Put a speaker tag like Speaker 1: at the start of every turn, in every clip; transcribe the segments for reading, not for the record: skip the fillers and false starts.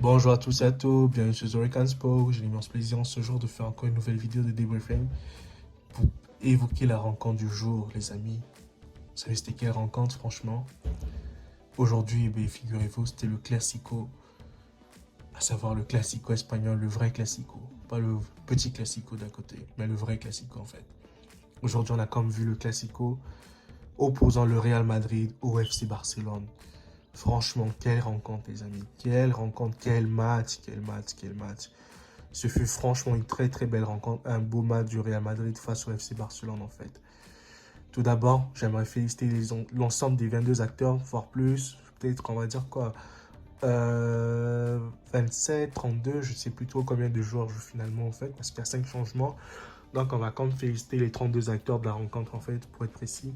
Speaker 1: Bonjour à tous et à toutes, bienvenue sur Zorican Sport. J'ai l'immense plaisir en ce jour de faire encore une nouvelle vidéo de débriefing pour évoquer la rencontre du jour, les amis. Vous savez, c'était quelle rencontre, franchement? Aujourd'hui, figurez-vous, c'était le Classico, à savoir le Classico espagnol, le vrai Classico. Pas le petit Classico d'à côté, mais le vrai Classico en fait. Aujourd'hui, on a comme vu le Classico opposant le Real Madrid au FC Barcelone. Franchement, quelle rencontre, les amis. Quelle rencontre, quel match, quel match, quel match. Ce fut franchement une très très belle rencontre, un beau match du Real Madrid face au FC Barcelone en fait. Tout d'abord, j'aimerais féliciter l'ensemble des 22 acteurs, voire plus, peut-être on va dire quoi, 27, 32, je ne sais plus trop combien de joueurs jouent finalement en fait, parce qu'il y a 5 changements. Donc on va quand même féliciter les 32 acteurs de la rencontre en fait, pour être précis.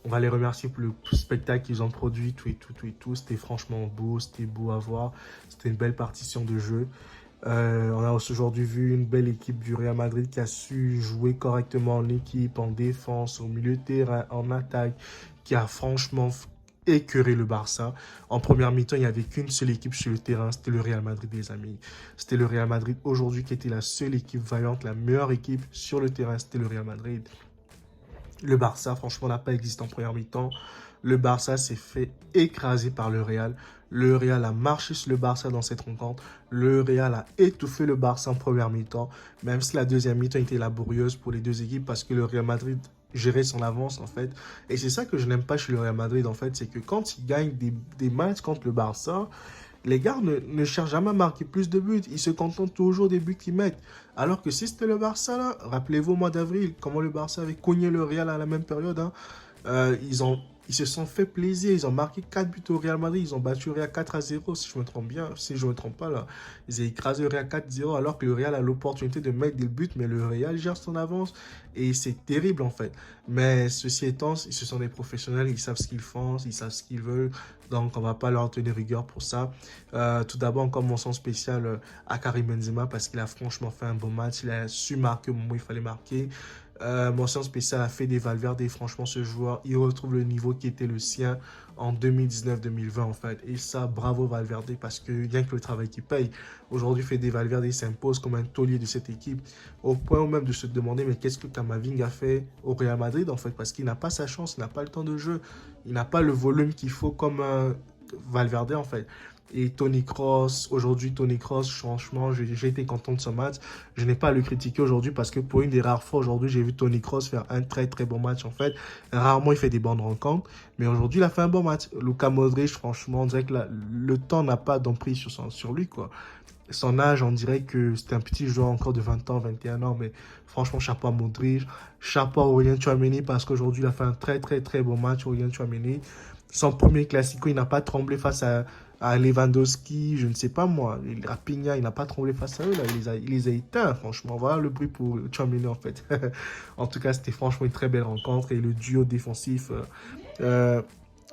Speaker 1: On va les remercier pour le spectacle qu'ils ont produit, tout et tout, tout et tout. C'était franchement beau, c'était beau à voir. C'était une belle partition de jeu. On a aujourd'hui vu une belle équipe du Real Madrid qui a su jouer correctement en équipe, en défense, au milieu de terrain, en attaque, qui a franchement écœuré le Barça. En première mi-temps, il n'y avait qu'une seule équipe sur le terrain, c'était le Real Madrid, les amis. C'était le Real Madrid aujourd'hui qui était la seule équipe vaillante, la meilleure équipe sur le terrain, c'était le Real Madrid. Le Barça, franchement, n'a pas existé en première mi-temps. Le Barça s'est fait écraser par le Real. Le Real a marché sur le Barça dans cette rencontre. Le Real a étouffé le Barça en première mi-temps, même si la deuxième mi-temps était laborieuse pour les deux équipes parce que le Real Madrid gérait son avance en fait. Et c'est ça que je n'aime pas chez le Real Madrid en fait, c'est que quand ils gagnent des matchs contre le Barça, les gars ne cherchent jamais à marquer plus de buts. Ils se contentent toujours des buts qu'ils mettent. Alors que si c'était le Barça, là, rappelez-vous au mois d'avril, comment le Barça avait cogné le Real à la même période. Hein. Ils se sont fait plaisir. Ils ont marqué 4 buts au Real Madrid. Ils ont battu le Real 4-0, si je me trompe bien. Si je ne me trompe pas, là. Ils ont écrasé le Real 4-0, alors que le Real a l'opportunité de mettre des buts, mais le Real gère son avance. Et c'est terrible, en fait. Mais ceci étant, ils se sont des professionnels. Ils savent ce qu'ils font, ils savent ce qu'ils veulent. Donc, on ne va pas leur tenir rigueur pour ça. Tout d'abord, encore mention spéciale à Karim Benzema parce qu'il a franchement fait un bon match. Il a su marquer au moment où il fallait marquer. Mention spéciale à Fede Valverde. Franchement, ce joueur, il retrouve le niveau qui était le sien en 2019-2020 en fait. Et ça, bravo Valverde parce que rien que le travail qui paye. Aujourd'hui, Fede Valverde s'impose comme un taulier de cette équipe au point même de se demander mais qu'est-ce que Camavinga a fait au Real Madrid en fait parce qu'il n'a pas sa chance, il n'a pas le temps de jeu, il n'a pas le volume qu'il faut comme Valverde en fait. Et Toni Kroos, aujourd'hui Toni Kroos, franchement, j'ai été content de ce match. Je n'ai pas à le critiquer aujourd'hui parce que pour une des rares fois aujourd'hui, j'ai vu Toni Kroos faire un très très bon match en fait. Rarement il fait des bonnes rencontres, mais aujourd'hui il a fait un bon match. Luka Modric, franchement, on dirait que le temps n'a pas d'emprise sur lui quoi. Son âge, on dirait que c'était un petit joueur encore de 20 ans, 21 ans, mais franchement, chapeau à Modric, chapeau à Aurélien Tchouaméni parce qu'aujourd'hui il a fait un très très très bon match, Aurélien Tchouaméni. Son premier classico, il n'a pas tremblé face à Lewandowski, je ne sais pas moi, Rafinha, il n'a pas tremblé face à eux, là, il les a éteints, franchement. Voilà le bruit pour Tchouaméni, en fait. En tout cas, c'était franchement une très belle rencontre, et le duo défensif,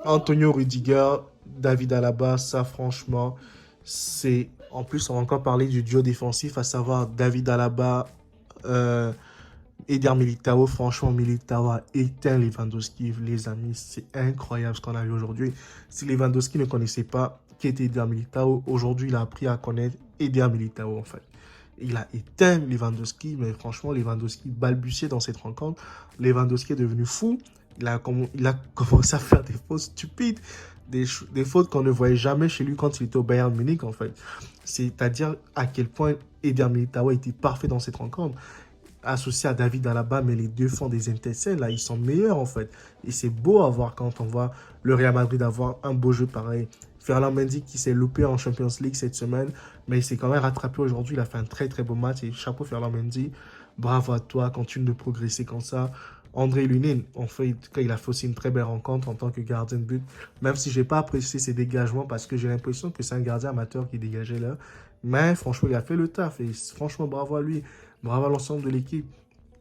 Speaker 1: Antonio Rudiger, David Alaba, ça, franchement, c'est... En plus, on va encore parler du duo défensif, à savoir David Alaba, Eder Militao, franchement, Militao a éteint Lewandowski, les amis. C'est incroyable ce qu'on a vu aujourd'hui. Si Lewandowski ne connaissait pas qui était Eder Militao, aujourd'hui, il a appris à connaître Eder Militao, en fait. Il a éteint Lewandowski, mais franchement, Lewandowski balbutiait dans cette rencontre. Lewandowski est devenu fou. Il a commencé à faire des fautes stupides, des fautes qu'on ne voyait jamais chez lui quand il était au Bayern Munich, en fait. C'est-à-dire à quel point Eder Militao était parfait dans cette rencontre associé à David Alaba, mais les deux font des intercelles, là, ils sont meilleurs en fait. Et c'est beau à voir quand on voit le Real Madrid avoir un beau jeu pareil. Ferland Mendy qui s'est loupé en Champions League cette semaine, mais il s'est quand même rattrapé aujourd'hui, il a fait un très très beau match et chapeau Ferland Mendy, bravo à toi, continue de progresser comme ça. André Lunin, en fait, il a fait aussi une très belle rencontre en tant que gardien de but, même si je n'ai pas apprécié ses dégagements parce que j'ai l'impression que c'est un gardien amateur qui dégageait là. Mais franchement, il a fait le taf et franchement, bravo à lui. Bravo à l'ensemble de l'équipe.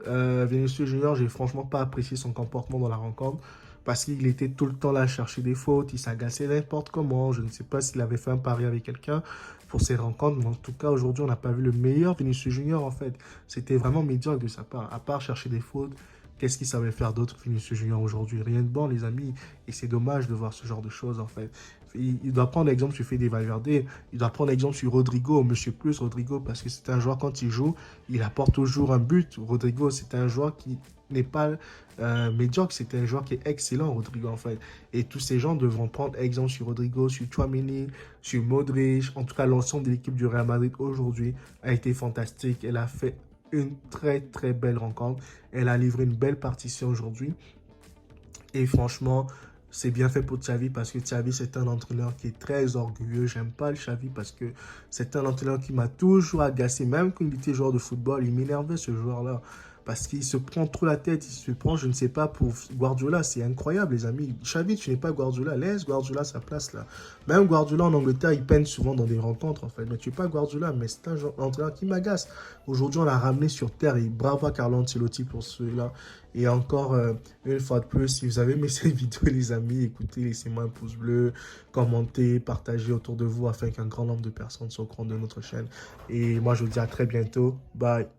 Speaker 1: Vinicius Junior, j'ai franchement pas apprécié son comportement dans la rencontre parce qu'il était tout le temps là à chercher des fautes, il s'agaçait n'importe comment. Je ne sais pas s'il avait fait un pari avec quelqu'un pour ces rencontres, mais en tout cas, aujourd'hui, on n'a pas vu le meilleur Vinicius Junior en fait. C'était vraiment médiocre de sa part, à part chercher des fautes. Qu'est-ce qu'il savait faire d'autre, Vinicius Junior, aujourd'hui? Rien de bon, les amis. Et c'est dommage de voir ce genre de choses, en fait. Il doit prendre exemple sur Fede Valverde, il doit prendre exemple sur Rodrigo, Monsieur Plus Rodrigo, parce que c'est un joueur, quand il joue, il apporte toujours un but. Rodrigo, c'est un joueur qui n'est pas médiocre, c'est un joueur qui est excellent, Rodrigo, en fait. Et tous ces gens devront prendre exemple sur Rodrigo, sur Tchouaméni, sur Modric. En tout cas, l'ensemble de l'équipe du Real Madrid aujourd'hui a été fantastique. Elle a fait une très, très belle rencontre. Elle a livré une belle partition aujourd'hui. Et franchement, c'est bien fait pour Xavi parce que Xavi, c'est un entraîneur qui est très orgueilleux. J'aime pas le Xavi parce que c'est un entraîneur qui m'a toujours agacé. Même quand il était joueur de football, il m'énervait ce joueur-là. Parce qu'il se prend trop la tête, il se prend, je ne sais pas, pour Guardiola. C'est incroyable, les amis. Xavi, tu n'es pas Guardiola. Laisse Guardiola sa place là. Même Guardiola en Angleterre, il peine souvent dans des rencontres, en fait. Mais tu n'es pas Guardiola, mais c'est un entraîneur qui m'agace. Aujourd'hui, on l'a ramené sur terre et bravo à Carlo Ancelotti pour cela. Et encore une fois de plus, si vous avez aimé cette vidéo, les amis, écoutez, laissez-moi un pouce bleu, commentez, partagez autour de vous afin qu'un grand nombre de personnes soient au courant de notre chaîne. Et moi, je vous dis à très bientôt. Bye.